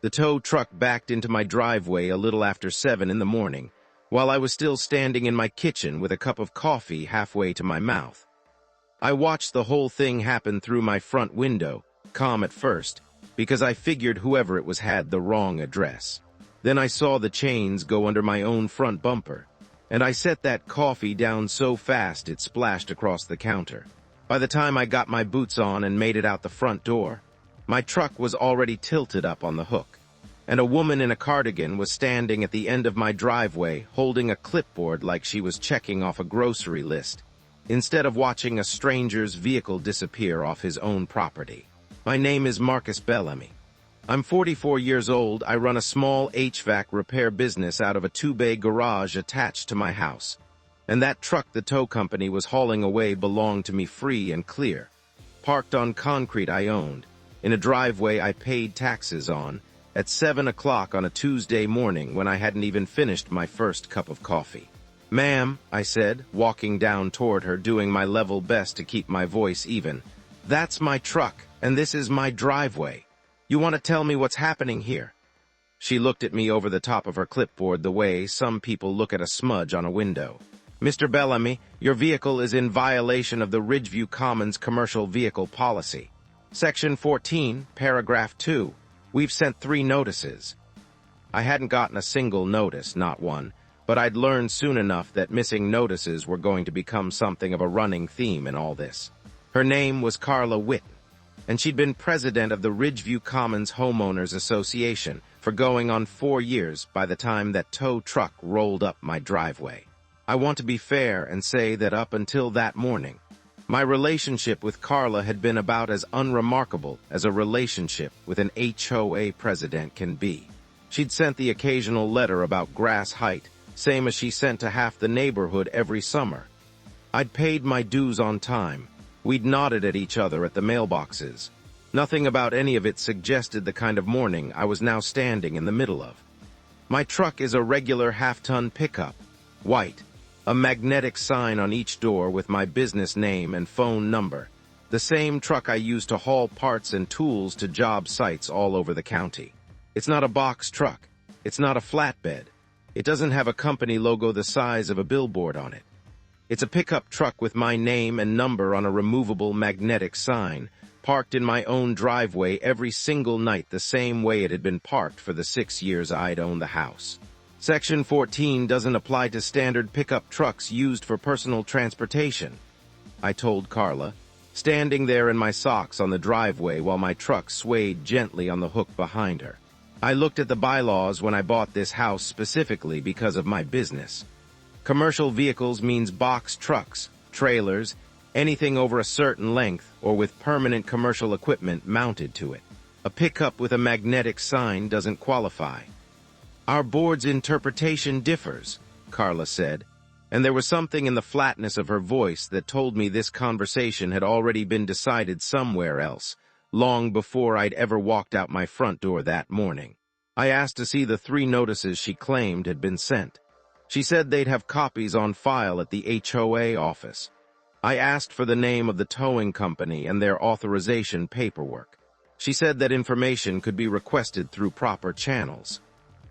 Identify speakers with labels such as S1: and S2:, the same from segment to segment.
S1: The tow truck backed into my driveway a little after 7 in the morning, while I was still standing in my kitchen with a cup of coffee halfway to my mouth. I watched the whole thing happen through my front window, calm at first, because I figured whoever it was had the wrong address. Then I saw the chains go under my own front bumper, and I set that coffee down so fast it splashed across the counter. By the time I got my boots on and made it out the front door, my truck was already tilted up on the hook, and a woman in a cardigan was standing at the end of my driveway holding a clipboard like she was checking off a grocery list, instead of watching a stranger's vehicle disappear off his own property. My name is Marcus Bellamy. I'm 44 years old. I run a small HVAC repair business out of a 2-bay garage attached to my house. And that truck the tow company was hauling away belonged to me free and clear, parked on concrete I owned, in a driveway I paid taxes on, at 7 o'clock on a Tuesday morning when I hadn't even finished my first cup of coffee. "Ma'am," I said, walking down toward her, doing my level best to keep my voice even, "that's my truck, and this is my driveway. You want to tell me what's happening here?" She looked at me over the top of her clipboard the way some people look at a smudge on a window. "Mr. Bellamy, your vehicle is in violation of the Ridgeview Commons Commercial Vehicle Policy. Section 14, Paragraph 2. We've sent 3 notices." I hadn't gotten a single notice, not one, but I'd learned soon enough that missing notices were going to become something of a running theme in all this. Her name was Carla Whitten, and she'd been president of the Ridgeview Commons Homeowners Association for going on 4 years by the time that tow truck rolled up my driveway. I want to be fair and say that up until that morning, my relationship with Carla had been about as unremarkable as a relationship with an HOA president can be. She'd sent the occasional letter about grass height, same as she sent to half the neighborhood every summer. I'd paid my dues on time. We'd nodded at each other at the mailboxes. Nothing about any of it suggested the kind of morning I was now standing in the middle of. My truck is a regular half-ton pickup, white, a magnetic sign on each door with my business name and phone number, the same truck I use to haul parts and tools to job sites all over the county. It's not a box truck. It's not a flatbed. It doesn't have a company logo the size of a billboard on it. It's a pickup truck with my name and number on a removable magnetic sign, parked in my own driveway every single night the same way it had been parked for the 6 years I'd owned the house. Section 14 doesn't apply to standard pickup trucks used for personal transportation, I told Carla, standing there in my socks on the driveway while my truck swayed gently on the hook behind her. I looked at the bylaws when I bought this house specifically because of my business. Commercial vehicles means box trucks, trailers, anything over a certain length or with permanent commercial equipment mounted to it. A pickup with a magnetic sign doesn't qualify. Our board's interpretation differs, Carla said, and there was something in the flatness of her voice that told me this conversation had already been decided somewhere else, long before I'd ever walked out my front door that morning. I asked to see the 3 notices she claimed had been sent. She said they'd have copies on file at the HOA office. I asked for the name of the towing company and their authorization paperwork. She said that information could be requested through proper channels.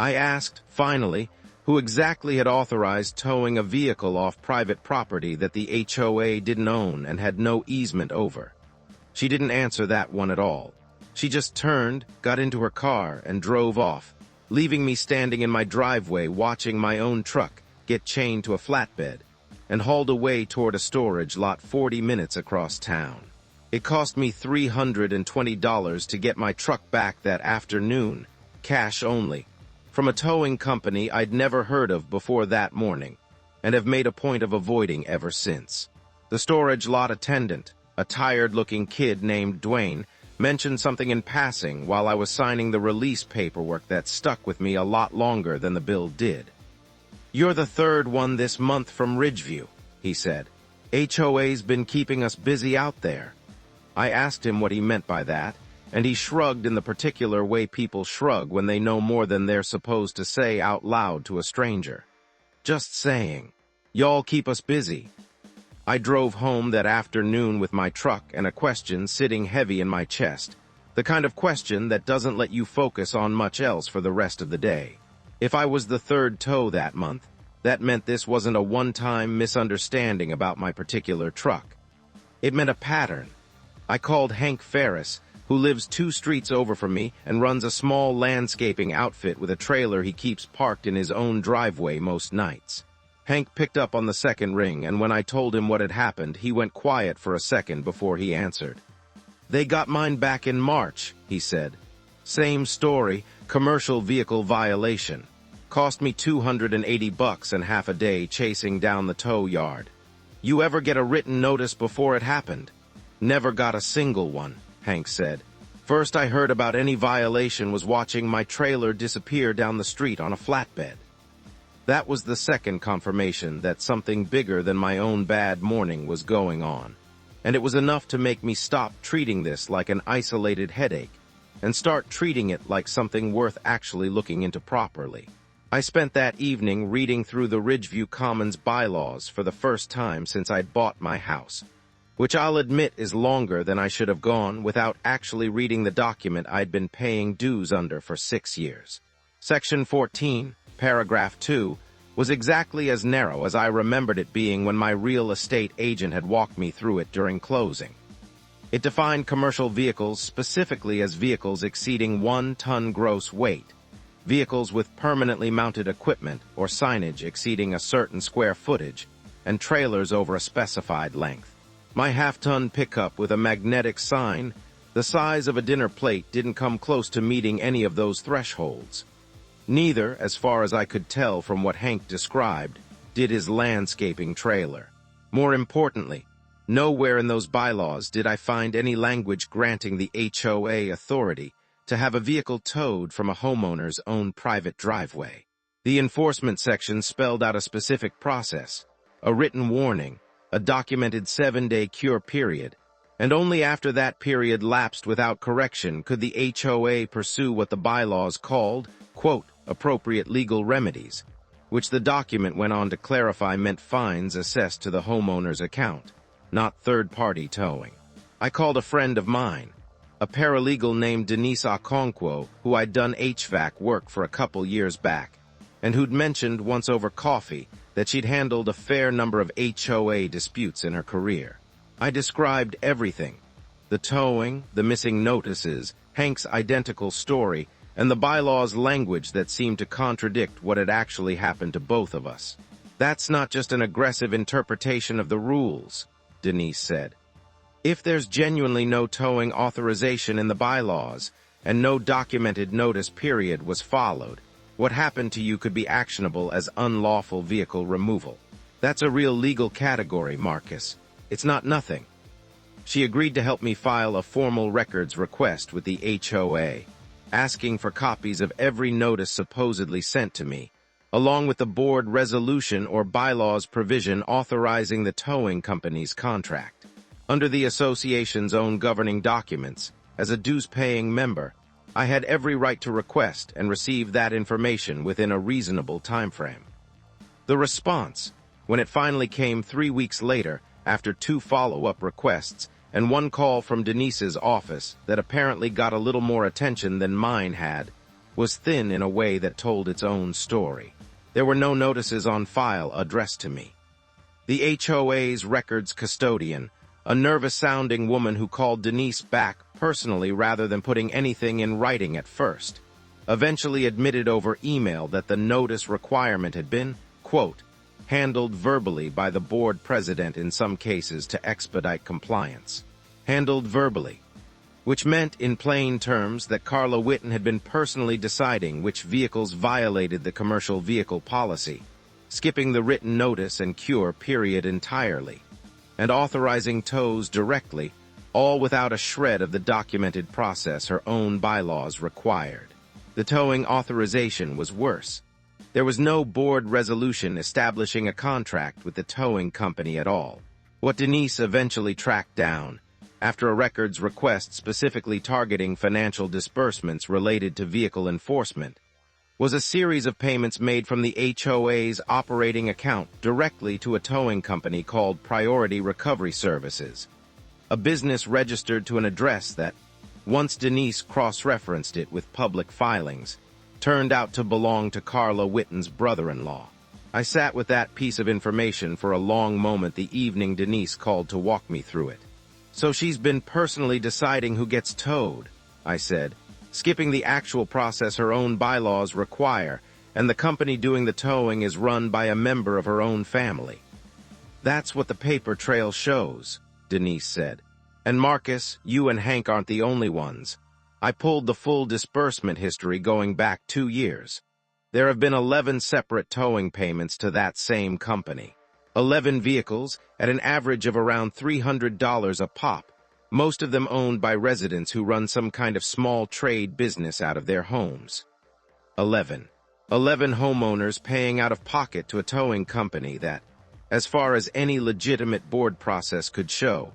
S1: I asked, finally, who exactly had authorized towing a vehicle off private property that the HOA didn't own and had no easement over. She didn't answer that one at all. She just turned, got into her car, and drove off, leaving me standing in my driveway watching my own truck get chained to a flatbed and hauled away toward a storage lot 40 minutes across town. It cost me $320 to get my truck back that afternoon, cash only, from a towing company I'd never heard of before that morning, and have made a point of avoiding ever since. The storage lot attendant, a tired-looking kid named Dwayne, mentioned something in passing while I was signing the release paperwork that stuck with me a lot longer than the bill did. "You're the 3rd one this month from Ridgeview," he said. "HOA's been keeping us busy out there." I asked him what he meant by that, and he shrugged in the particular way people shrug when they know more than they're supposed to say out loud to a stranger. "Just saying. Y'all keep us busy." I drove home that afternoon with my truck and a question sitting heavy in my chest. The kind of question that doesn't let you focus on much else for the rest of the day. If I was the third tow that month, that meant this wasn't a one-time misunderstanding about my particular truck. It meant a pattern. I called Hank Ferris, who lives 2 streets over from me and runs a small landscaping outfit with a trailer he keeps parked in his own driveway most nights. Hank picked up on the second ring, and when I told him what had happened, he went quiet for a second before he answered. "They got mine back in March," he said. "Same story, commercial vehicle violation. Cost me $280 and half a day chasing down the tow yard. You ever get a written notice before it happened?" "Never got a single one," Hank said. "First I heard about any violation was watching my trailer disappear down the street on a flatbed." That was the second confirmation that something bigger than my own bad morning was going on. And it was enough to make me stop treating this like an isolated headache and start treating it like something worth actually looking into properly. I spent that evening reading through the Ridgeview Commons bylaws for the first time since I'd bought my house, which I'll admit is longer than I should have gone without actually reading the document I'd been paying dues under for 6 years. Section 14, Paragraph 2, was exactly as narrow as I remembered it being when my real estate agent had walked me through it during closing. It defined commercial vehicles specifically as vehicles exceeding 1 ton gross weight, vehicles with permanently mounted equipment or signage exceeding a certain square footage, and trailers over a specified length. My half-ton pickup with a magnetic sign, the size of a dinner plate, didn't come close to meeting any of those thresholds. Neither, as far as I could tell from what Hank described, did his landscaping trailer. More importantly, nowhere in those bylaws did I find any language granting the HOA authority to have a vehicle towed from a homeowner's own private driveway. The enforcement section spelled out a specific process, a written warning, a documented 7-day cure period, and only after that period lapsed without correction could the HOA pursue what the bylaws called, quote, appropriate legal remedies, which the document went on to clarify meant fines assessed to the homeowner's account, not third-party towing. I called a friend of mine, a paralegal named Denise Okonkwo, who I'd done HVAC work for a couple years back, and who'd mentioned once over coffee that she'd handled a fair number of HOA disputes in her career. I described everything, the towing, the missing notices, Hank's identical story, and the bylaws language that seemed to contradict what had actually happened to both of us. "That's not just an aggressive interpretation of the rules," Denise said. "If there's genuinely no towing authorization in the bylaws and no documented notice period was followed, what happened to you could be actionable as unlawful vehicle removal. That's a real legal category, Marcus. It's not nothing." She agreed to help me file a formal records request with the HOA, asking for copies of every notice supposedly sent to me, along with the board resolution or bylaws provision authorizing the towing company's contract. Under the association's own governing documents, as a dues-paying member, I had every right to request and receive that information within a reasonable timeframe. The response, when it finally came 3 weeks later, after 2 follow-up requests and 1 call from Denise's office that apparently got a little more attention than mine had, was thin in a way that told its own story. There were no notices on file addressed to me. The HOA's records custodian, a nervous-sounding woman who called Denise back personally rather than putting anything in writing at first, eventually admitted over email that the notice requirement had been, quote, handled verbally by the board president in some cases to expedite compliance. Handled verbally, which meant in plain terms that Carla Whitten had been personally deciding which vehicles violated the commercial vehicle policy, skipping the written notice and cure period entirely, and authorizing tows directly, all without a shred of the documented process her own bylaws required. The towing authorization was worse. There was no board resolution establishing a contract with the towing company at all. What Denise eventually tracked down, after a records request specifically targeting financial disbursements related to vehicle enforcement, was a series of payments made from the HOA's operating account directly to a towing company called Priority Recovery Services, a business registered to an address that, Once Denise cross-referenced it with public filings, turned out to belong to Carla Whitten's brother-in-law. I sat with that piece of information for a long moment the evening Denise called to walk me through it. "So she's been personally deciding who gets towed," I said, "skipping the actual process her own bylaws require, and the company doing the towing is run by a member of her own family." "That's what the paper trail shows," Denise said. "And Marcus, you and Hank aren't the only ones. I pulled the full disbursement history going back 2 years. There have been 11 separate towing payments to that same company. 11 vehicles at an average of around $300 a pop, most of them owned by residents who run some kind of small trade business out of their homes. 11 homeowners paying out of pocket to a towing company that, as far as any legitimate board process could show,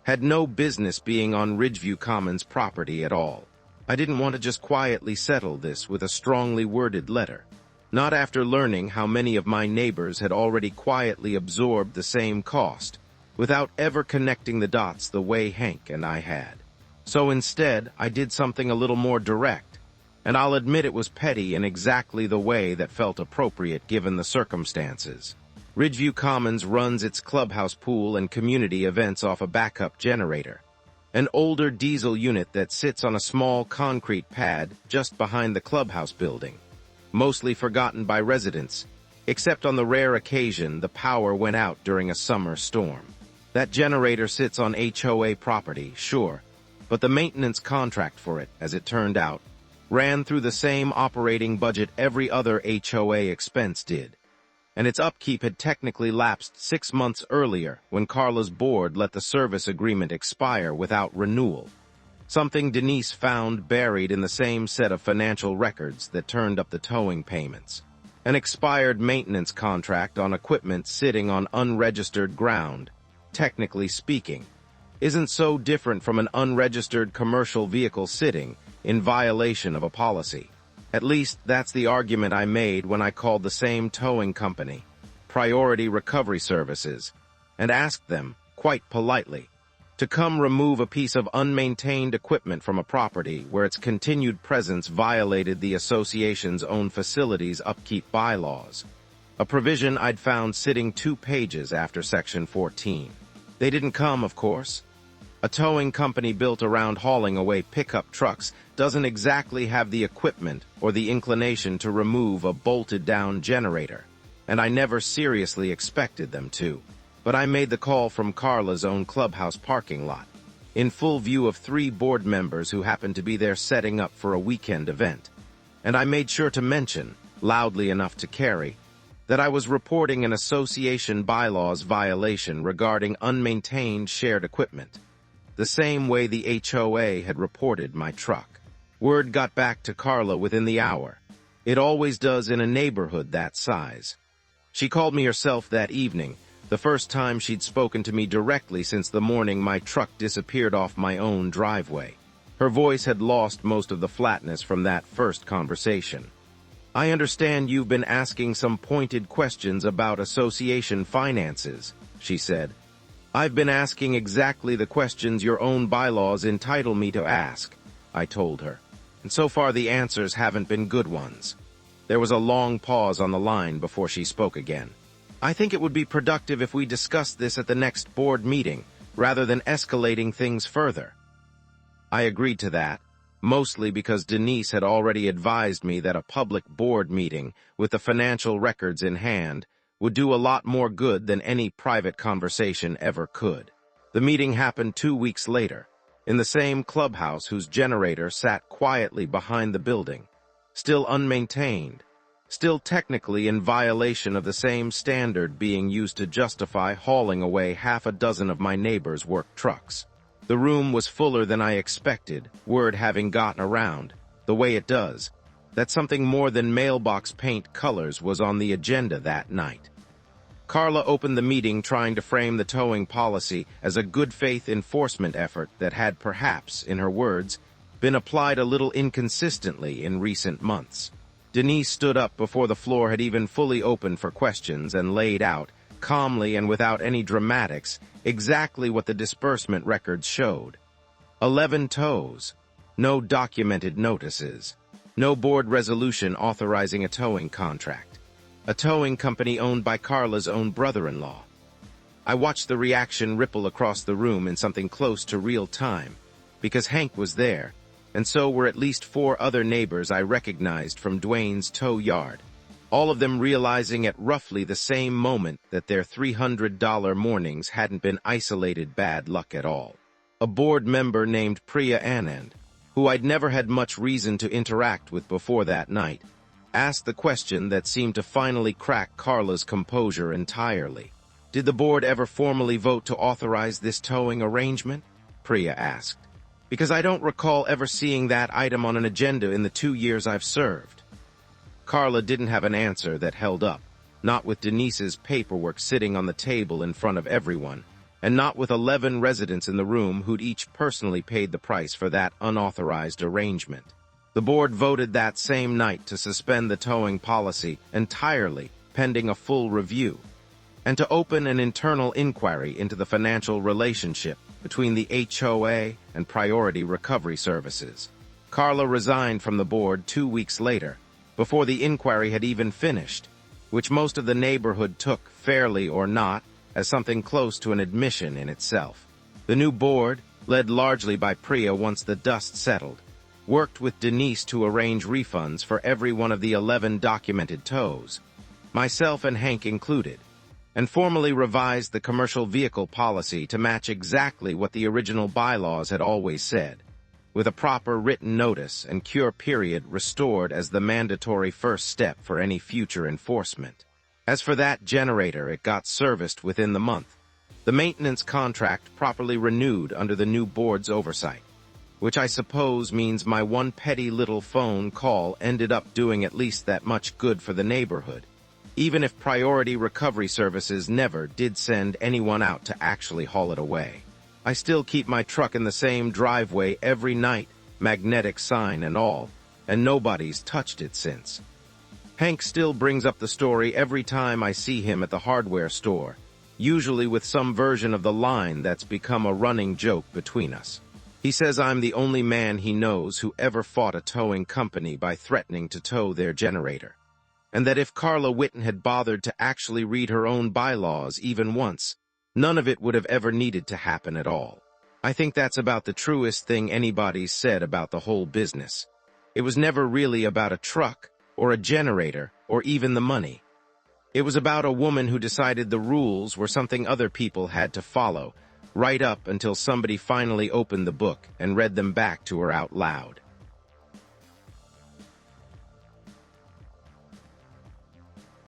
S1: had no business being on Ridgeview Commons property at all. I didn't want to just quietly settle this with a strongly worded letter, not after learning how many of my neighbors had already quietly absorbed the same cost, without ever connecting the dots the way Hank and I had. So instead, I did something a little more direct, and I'll admit it was petty in exactly the way that felt appropriate given the circumstances. Ridgeview Commons runs its clubhouse pool and community events off a backup generator, an older diesel unit that sits on a small concrete pad just behind the clubhouse building, mostly forgotten by residents, except on the rare occasion the power went out during a summer storm. That generator sits on HOA property, sure, but the maintenance contract for it, as it turned out, ran through the same operating budget every other HOA expense did, and its upkeep had technically lapsed 6 months earlier when Carla's board let the service agreement expire without renewal, something Denise found buried in the same set of financial records that turned up the towing payments. An expired maintenance contract on equipment sitting on unregistered ground, technically speaking, isn't so different from an unregistered commercial vehicle sitting in violation of a policy. At least that's the argument I made when I called the same towing company, Priority Recovery Services, and asked them, quite politely, to come remove a piece of unmaintained equipment from a property where its continued presence violated the association's own facilities' upkeep bylaws, a provision I'd found sitting 2 pages after Section 14. They didn't come, of course. A towing company built around hauling away pickup trucks doesn't exactly have the equipment or the inclination to remove a bolted-down generator, and I never seriously expected them to. But I made the call from Carla's own clubhouse parking lot, in full view of 3 board members who happened to be there setting up for a weekend event, and I made sure to mention, loudly enough to carry, that I was reporting an association bylaws violation regarding unmaintained shared equipment, the same way the HOA had reported my truck. Word got back to Carla within the hour. It always does in a neighborhood that size. She called me herself that evening, the first time she'd spoken to me directly since the morning my truck disappeared off my own driveway. Her voice had lost most of the flatness from that first conversation. "I understand you've been asking some pointed questions about association finances," she said. "I've been asking exactly the questions your own bylaws entitle me to ask," I told her, "and so far the answers haven't been good ones." There was a long pause on the line before she spoke again. "I think it would be productive if we discussed this at the next board meeting, rather than escalating things further." I agreed to that, mostly because Denise had already advised me that a public board meeting with the financial records in hand would do a lot more good than any private conversation ever could. The meeting happened 2 weeks later, in the same clubhouse whose generator sat quietly behind the building, still unmaintained, still technically in violation of the same standard being used to justify hauling away 6 of my neighbors' work trucks. The room was fuller than I expected, word having gotten around, the way it does, that something more than mailbox paint colors was on the agenda that night. Carla opened the meeting trying to frame the towing policy as a good-faith enforcement effort that had perhaps, in her words, been applied a little inconsistently in recent months. Denise stood up before the floor had even fully opened for questions and laid out, calmly and without any dramatics, exactly what the disbursement records showed. 11 tows, No documented notices. No board resolution authorizing a towing contract. A towing company owned by Carla's own brother-in-law. I watched the reaction ripple across the room in something close to real time, because Hank was there, and so were at least 4 other neighbors I recognized from Dwayne's tow yard, all of them realizing at roughly the same moment that their $300 mornings hadn't been isolated bad luck at all. A board member named Priya Anand, who I'd never had much reason to interact with before that night, asked the question that seemed to finally crack Carla's composure entirely. "Did the board ever formally vote to authorize this towing arrangement?" Priya asked. "Because I don't recall ever seeing that item on an agenda in the 2 years I've served." Carla didn't have an answer that held up, not with Denise's paperwork sitting on the table in front of everyone, and not with 11 residents in the room who'd each personally paid the price for that unauthorized arrangement. The board voted that same night to suspend the towing policy entirely, pending a full review, and to open an internal inquiry into the financial relationship between the HOA and Priority Recovery Services. Carla resigned from the board 2 weeks later, before the inquiry had even finished, which most of the neighborhood took, fairly or not, as something close to an admission in itself. The new board, led largely by Priya once the dust settled, worked with Denise to arrange refunds for every one of the 11 documented tows, myself and Hank included, and formally revised the commercial vehicle policy to match exactly what the original bylaws had always said, with a proper written notice and cure period restored as the mandatory first step for any future enforcement. As for that generator, it got serviced within the month. The maintenance contract properly renewed under the new board's oversight, which I suppose means my one petty little phone call ended up doing at least that much good for the neighborhood, even if Priority Recovery Services never did send anyone out to actually haul it away. I still keep my truck in the same driveway every night, magnetic sign and all, and nobody's touched it since. Hank still brings up the story every time I see him at the hardware store, usually with some version of the line that's become a running joke between us. He says I'm the only man he knows who ever fought a towing company by threatening to tow their generator, and that if Carla Whitten had bothered to actually read her own bylaws even once, none of it would have ever needed to happen at all. I think that's about the truest thing anybody's said about the whole business. It was never really about a truck, or a generator, or even the money. It was about a woman who decided the rules were something other people had to follow, right up until somebody finally opened the book and read them back to her out loud.